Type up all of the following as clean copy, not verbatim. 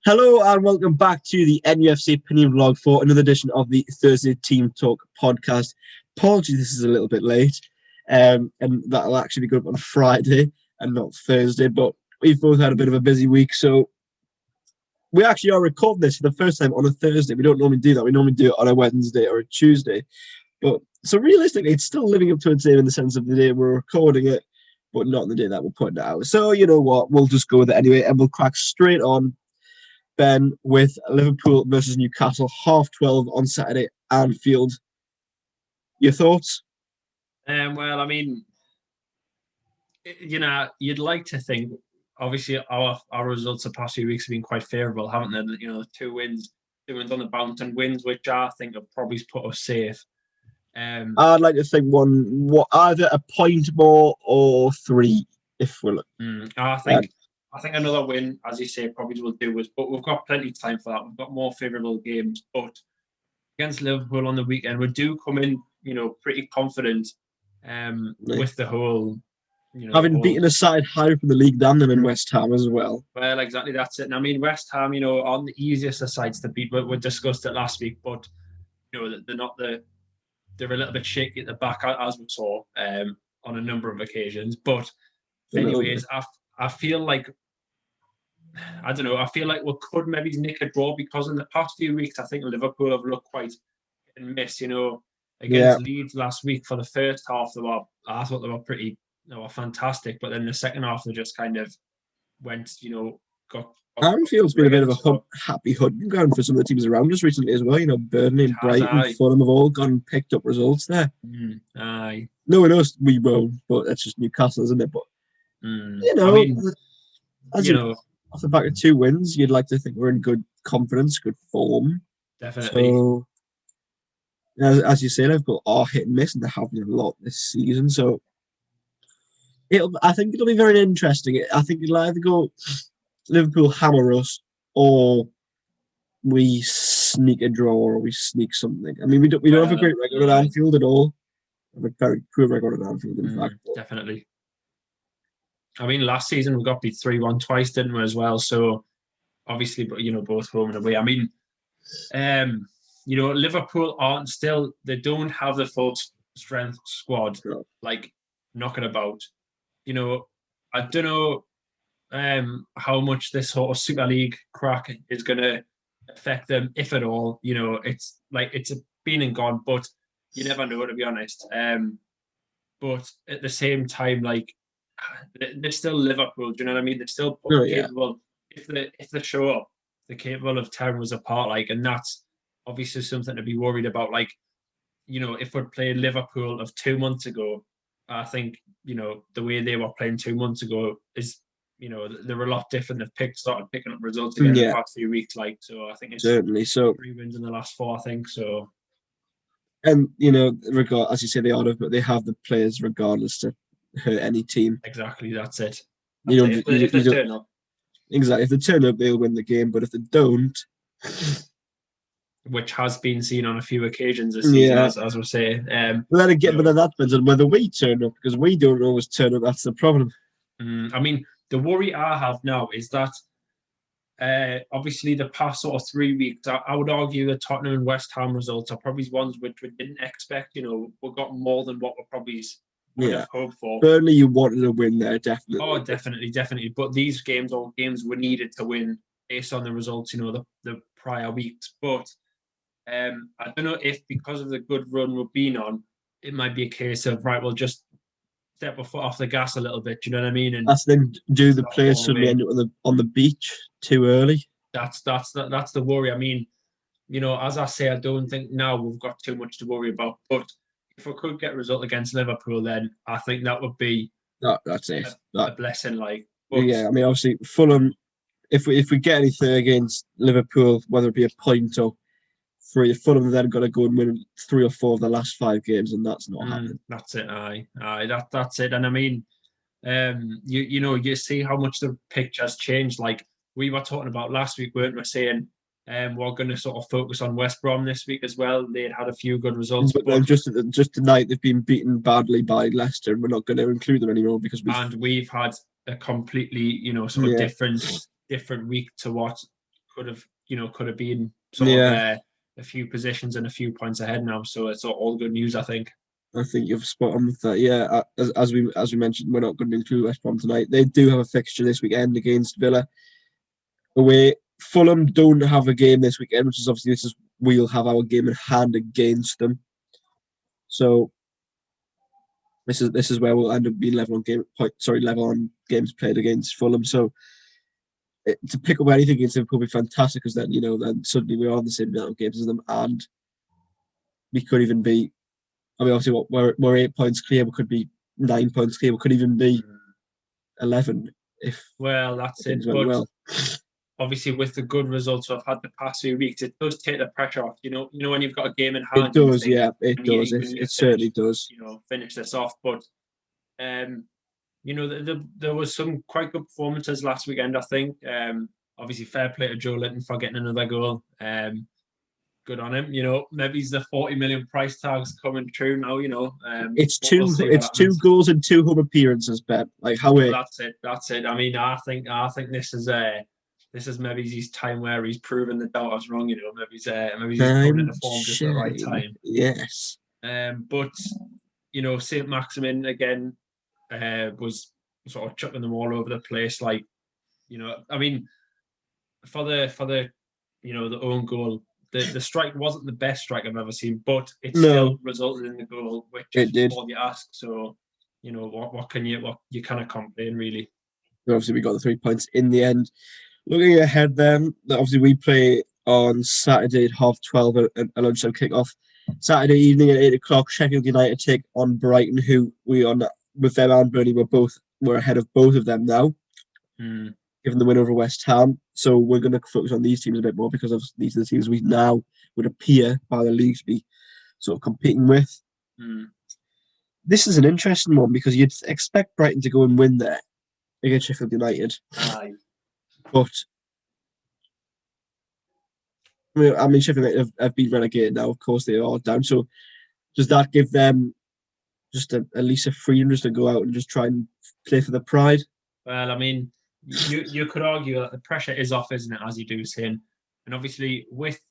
Hello and welcome back to the NUFC Opinion Vlog for another edition of the Thursday Team Talk podcast. Apologies, this is a little bit late, and that'll actually be good up on Friday and not Thursday, but we've both had a bit of a busy week, so we actually are recording this for the first time on a Thursday. We don't normally do that. We normally do it on a Wednesday or a Tuesday. But so realistically, it's still living up to its name in the sense of the day we're recording it, but not on the day that we're putting it out. So you know what? We'll just go with it anyway, and we'll crack straight on, Ben, with Liverpool versus Newcastle, 12:30 on Saturday, Anfield. Your thoughts? Well, I mean, you'd like to think, obviously, our results the past few weeks have been quite favourable, haven't they? You know, two wins on the bounce, and wins which I think have probably put us safe. I'd like to think either a point more or three, if we're looking. I think another win, as you say, probably will do us. But we've got plenty of time for that. We've got more favourable games. But against Liverpool on the weekend, we do come in, pretty confident with the whole, having beaten a side higher from the league than them in West Ham as well. Well, exactly, that's it. And I mean, West Ham, aren't the easiest of sides to beat. But we discussed it last week. But they're a little bit shaky at the back, as we saw on a number of occasions. But anyways, I feel like, I don't know, I feel like we could maybe nick a draw because in the past few weeks, I think Liverpool have looked quite hit and miss, against Leeds last week for the first half. I thought they were fantastic, but then the second half they just kind of went, got Anfield's been a bit of a happy hunting ground for some of the teams around us recently as well. Burnley and Brighton, Fulham have all gone and picked up results there. Aye. No one else we won't, but that's just Newcastle, isn't it? But off the back of two wins, you'd like to think we're in good confidence, good form. Definitely. So, as you say, Liverpool are hit and miss, and they have been a lot this season. So, I think it'll be very interesting. I think it'll either go Liverpool hammer us, or we sneak a draw, or we sneak something. I mean, we don't have a great record at Anfield at all. We have a very poor record at Anfield, in fact. Definitely. I mean, last season we got beat 3-1 twice, didn't we, as well? So, obviously, both home and away. I mean, Liverpool they don't have the full strength squad, like, knocking about. I don't know how much this sort of Super League crack is going to affect them, if at all. It's like it's been and gone, but you never know, to be honest. But at the same time, like, they're still Liverpool. Do you know what I mean? They're still capable. If they show up, they're capable of tearing us apart. Like, and that's obviously something to be worried about. Like, if we're playing Liverpool of 2 months ago, I think the way they were playing 2 months ago is, they're a lot different. They've started picking up results again in the past few weeks. Like, so I think it's certainly 3 wins in the last 4. I think so. And as you say, they have the players regardless to hurt any team. Exactly, that's it. If they turn up, exactly. If they turn up, they'll win the game. But if they don't, which has been seen on a few occasions this season, as we're saying. But then that depends on whether we turn up, because we don't always turn up. That's the problem. I mean, the worry I have now is that obviously the past sort of 3 weeks, I would argue the Tottenham and West Ham results are probably ones which we didn't expect. We got more than what we probably would have hoped for. Burnley, you wanted to win there, definitely. Oh, definitely. But these games are games we needed to win based on the results, the prior weeks. But I don't know if because of the good run we've been on, it might be a case of, right, we'll just step a foot off the gas a little bit. Do you know what I mean? And that's then do the players suddenly end up on the beach too early? That's the worry. I mean, as I say, I don't think now we've got too much to worry about. But if we could get a result against Liverpool, then I think that would be that's it. A blessing. Like, I mean, obviously Fulham. If we get anything against Liverpool, whether it be a point or 3, Fulham then got to go and win 3 or 4 of the last 5 games, and that's not happening. That's it. That's it. And I mean, you see how much the picture has changed. Like we were talking about last week, weren't we? Saying we're going to sort of focus on West Brom this week as well. They'd had a few good results, but just tonight they've been beaten badly by Leicester, and we're not going to include them anymore because we've had a completely, sort of different week to what could have been sort of a few positions and a few points ahead now. So it's all good news, I think. I think you've spot on with that. Yeah, as we mentioned, we're not going to include West Brom tonight. They do have a fixture this weekend against Villa away. Fulham don't have a game this weekend, which is obviously we'll have our game in hand against them. So this is where we'll end up being level on games played against Fulham. So to pick up anything against them could be fantastic, because then suddenly we're on the same amount of games as them, and we could even be. I mean, obviously, we're 8 points clear. We could be 9 points clear. We could even be 11 if. Well, that's it. But obviously, with the good results I've had the past few weeks, it does take the pressure off. When you've got a game in hand. It does, yeah. It does. It certainly does. Finish this off, but there was some quite good performances last weekend, I think. Obviously, fair play to Joe Linton for getting another goal. Good on him. Maybe the 40 million price tag's coming true now. It's two goals and 2 home appearances, Pep. Like how it. That's it. I mean, I think this is maybe his time where he's proven the doubters wrong. Maybe he's coming into form just at the right time. Yes. But Saint Maximin again was sort of chucking them all over the place. Like, I mean, for the the own goal. The strike wasn't the best strike I've ever seen, but it still resulted in the goal, which is all you ask. So, what you cannot complain, really. Obviously, we got the 3 points in the end. Looking ahead, then, obviously we play on Saturday at 12:30 at a lunchtime kickoff. Saturday evening at 8 o'clock, Sheffield United take on Brighton, who we on with them and Burnley we're ahead of both of them now. Given the win over West Ham. So we're going to focus on these teams a bit more, because of these are the teams we now would appear by the league to be sort of competing with. This is an interesting one, because you'd expect Brighton to go and win there against Sheffield United. Aye. But I mean, Sheffield United have been relegated now. Of course, they are down. So does that give them just at least a freedom just to go out and just try and play for the pride? Well, I mean, you could argue that the pressure is off, isn't it, as you do saying, and obviously with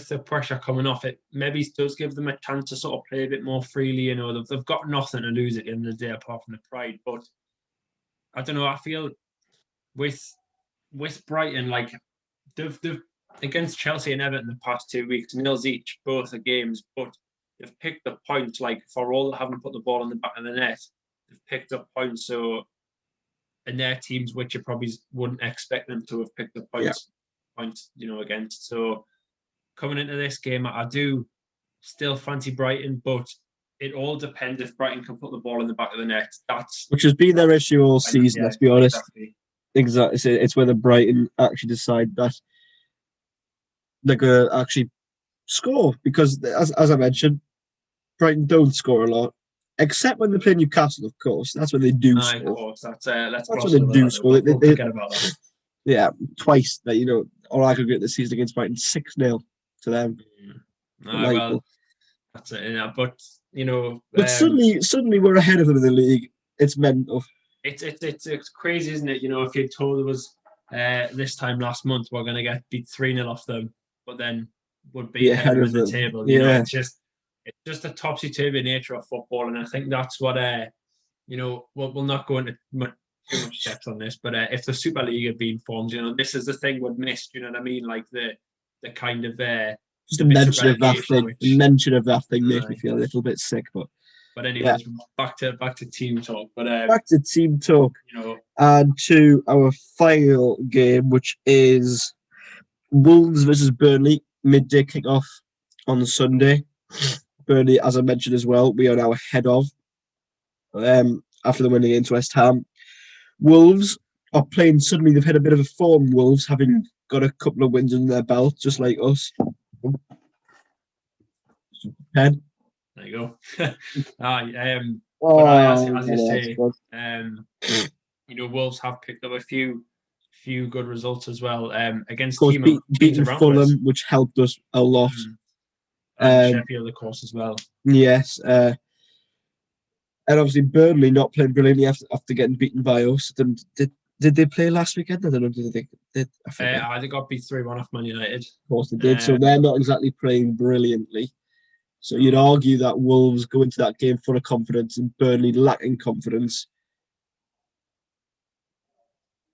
the pressure coming off, it maybe does give them a chance to sort of play a bit more freely. They've got nothing to lose at the end of the day apart from the pride. But I don't know. I feel with Brighton, like they've against Chelsea and Everton the past 2 weeks, nils each, both the games, but they've picked up points. Like, for all they haven't put the ball in the back of the net, they've picked up points. So. And they're teams which you probably wouldn't expect them to have picked up points, against. So coming into this game, I do still fancy Brighton, but it all depends if Brighton can put the ball in the back of the net. Which has been their issue all season, let's be honest. Exactly. It's whether Brighton actually decide that they're going to actually score, because as I mentioned, Brighton don't score a lot. Except when they play Newcastle, of course. That's when they do score. Of course, that's when they do score. We'll forget about that. Yeah, twice. Or aggregate this season against Brighton, 6-0 to them. Well, that's it. Yeah, but but suddenly we're ahead of them in the league. It's mental. It's crazy, isn't it? If you told us this time last month we're going to get beat 3-0 off them, but then would be ahead of the table. It's just the topsy-turvy nature of football, and I think that's what we'll not go into too much depth on this, but if the Super League had been formed, this is the thing we'd miss. You know what I mean? Like the kind of just a mention of that thing. The mention of that thing makes me feel a little bit sick, but anyways, back to team talk. But back to team talk, and to our final game, which is Wolves versus Burnley, midday kick-off on Sunday. Burnley, as I mentioned as well, we are now ahead of after the win against West Ham. Wolves are playing suddenly. They've had a bit of a form, Wolves, having got a couple of wins in their belt, just like us. Pen. There you go. As you say, Wolves have picked up a few good results as well against beating Fulham, which helped us a lot. Sheffield, of course, as well. Yes. And obviously Burnley not playing brilliantly after getting beaten by us. Did they play last weekend? I don't know. Did they? I forget. They got beat 3-1 off Man United. Of course they did. So they're not exactly playing brilliantly. So you'd argue that Wolves go into that game full of confidence and Burnley lacking confidence.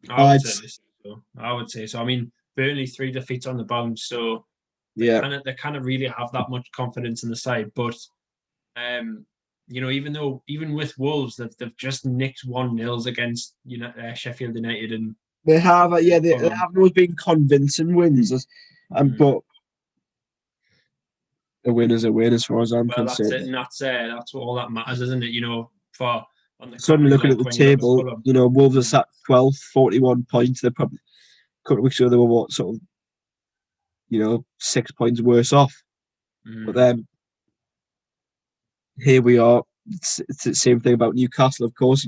I would say so. I mean, Burnley 3 defeats on the bounce, so they kind of really have that much confidence in the side. But even with Wolves, they've just nicked 1-0 against Sheffield United, and they have they haven't always been convincing wins, but a win is a win as far as I'm concerned. That's it, and that's all that matters, isn't it? For on the suddenly looking at the table, Wolves are sat 12th, 41 points. They're probably a couple of weeks ago they were 6 points worse off. But then here we are. It's the same thing about Newcastle, of course.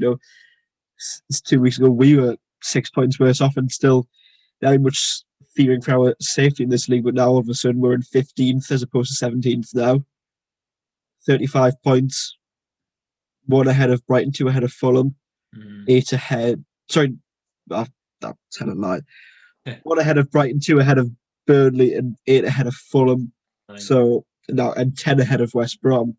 It's 2 weeks ago we were 6 points worse off and still very much fearing for our safety in this league. But now all of a sudden we're in 15th as opposed to 17th now. 35 points. 1 ahead of Brighton, 2 ahead of Fulham, 8 ahead. Sorry, that's telling a lie. 1 ahead of Brighton, 2 ahead of Burnley, and 8 ahead of Fulham. So now and 10 ahead of West Brom.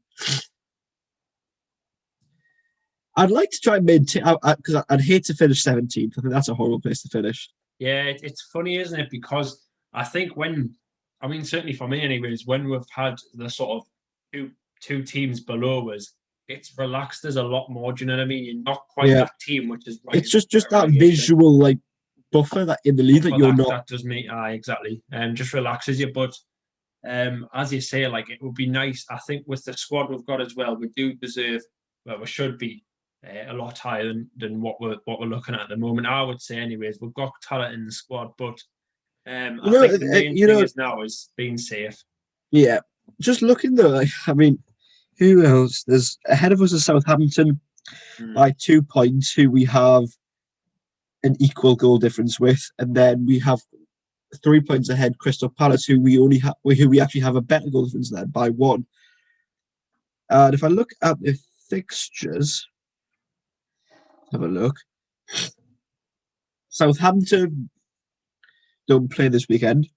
I'd like to try and maintain because I'd hate to finish 17th. I think that's a horrible place to finish. Yeah, it's funny, isn't it? Because I think certainly for me, anyways, when we've had the sort of two teams below us, it's relaxed us a lot more. Do you know what I mean? You're not quite that team, which is right. It's just that visual buffer that in the league that you're not. That does me exactly, just relaxes you. But as you say, it would be nice. I think with the squad we've got as well, we do deserve. Well, we should be a lot higher than what we're looking at the moment. I would say, anyways, we've got talent in the squad, but I think the main thing now is being safe. Yeah, just looking though. Who else? There's ahead of us is Southampton by 2 points, who we have an equal goal difference with, and then we have 3 points ahead Crystal Palace, who we actually have a better goal difference than by 1. And if I look at the fixtures, have a look. Southampton don't play this weekend.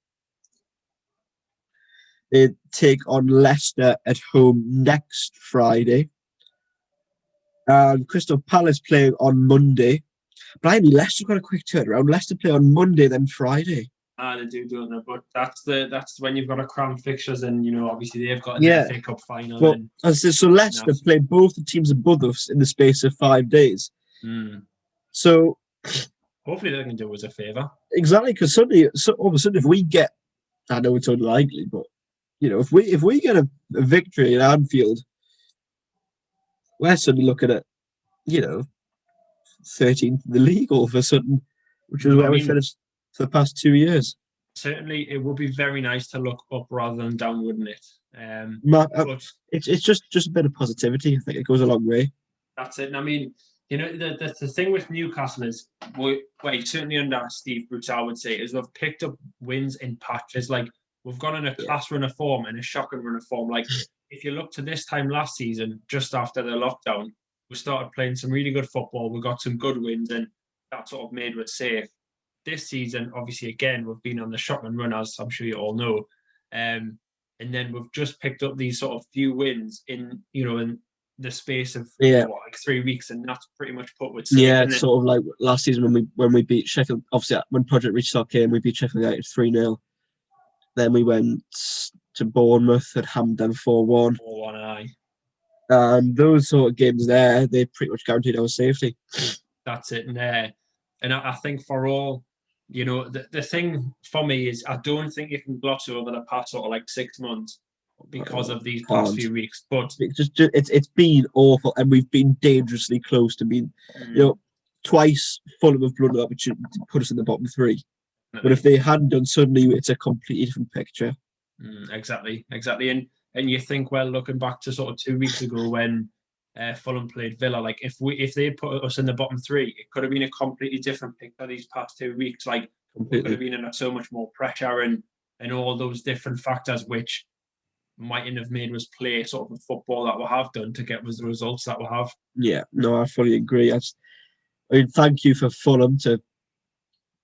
They take on Leicester at home next Friday. And Crystal Palace playing on Monday. Blimey, Leicester got a quick turnaround. Leicester play on Monday, then Friday. They do, don't they? But that's when you've got to cram fixtures, and obviously they've got an FA Cup final. Well, so Leicester played both the teams above us in the space of 5 days. So hopefully they can do us a favour. Exactly, because all of a sudden, if we get, I know it's unlikely, but if we get a victory at Anfield, we're suddenly looking at 13th in the league all of a sudden, which is where we finished for the past 2 years. Certainly, it would be very nice to look up rather than down, wouldn't it? But it's just a bit of positivity. I think it goes a long way. That's it. And the thing with Newcastle is, certainly under Steve Bruce, I would say, is we've picked up wins in patches. We've gone on a class run of form and a shocking run of form. If you look to this time last season, just after the lockdown, we started playing some really good football. We got some good wins, and that sort of made us safe. This season, obviously, again, we've been on the shotgun run, as I'm sure you all know. And then we've just picked up these sort of few wins in the space of 3 weeks, and that's pretty much put with safe. Yeah, it's sort of like last season when we beat Sheffield. Obviously, when Project Restart came, we beat Sheffield United 3-0. Then we went to Bournemouth and hammed them 4-1. 4-1, aye. And those sort of games there, they pretty much guaranteed our safety. That's it. And I think for all, the thing for me is I don't think you can gloss over the past sort of 6 months because of these past few weeks. But it's been awful, and we've been dangerously close to being, twice Fulham have blown up, which put us in the bottom 3. But if they hadn't done, suddenly it's a completely different picture. Exactly. And you think, well, looking back to sort of 2 weeks ago when Fulham played Villa, if they had put us in the bottom 3, it could have been a completely different picture these past 2 weeks. We could have been under so much more pressure and all those different factors which mightn't have made us play sort of the football that we have done to get us the results that we have. Yeah, no, I fully agree. I mean, thank you for Fulham to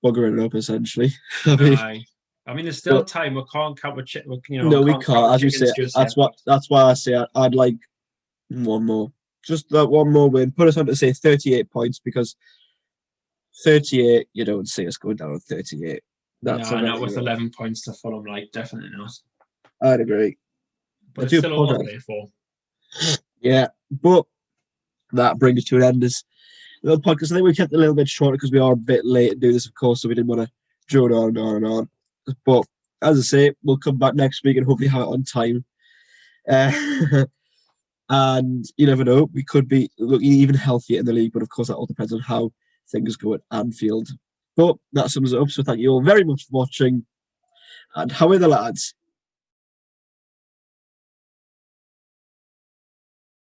buggering it up, essentially. I mean, Aye. I mean, there's still time. We can't count with no, we can't count can't. with As you say, chickens just yet. that's why I say I'd like one more. Just that one more win. Put us on to say 38 points, because 38, you don't see us going down on 38. That's No, not with 11 points to Fulham. Like, definitely not. I'd agree. But it's still all to play for. Yeah, but that brings us to an end. This little podcast. I think we kept it a little bit shorter because we are a bit late to do this, of course, so we didn't want to drone on and on and on. But as I say, we'll come back next week and hopefully have it on time. And you never know, we could be looking even healthier in the league, but of course that all depends on how things go at Anfield. But that sums it up. So thank you all very much for watching. And how are the lads?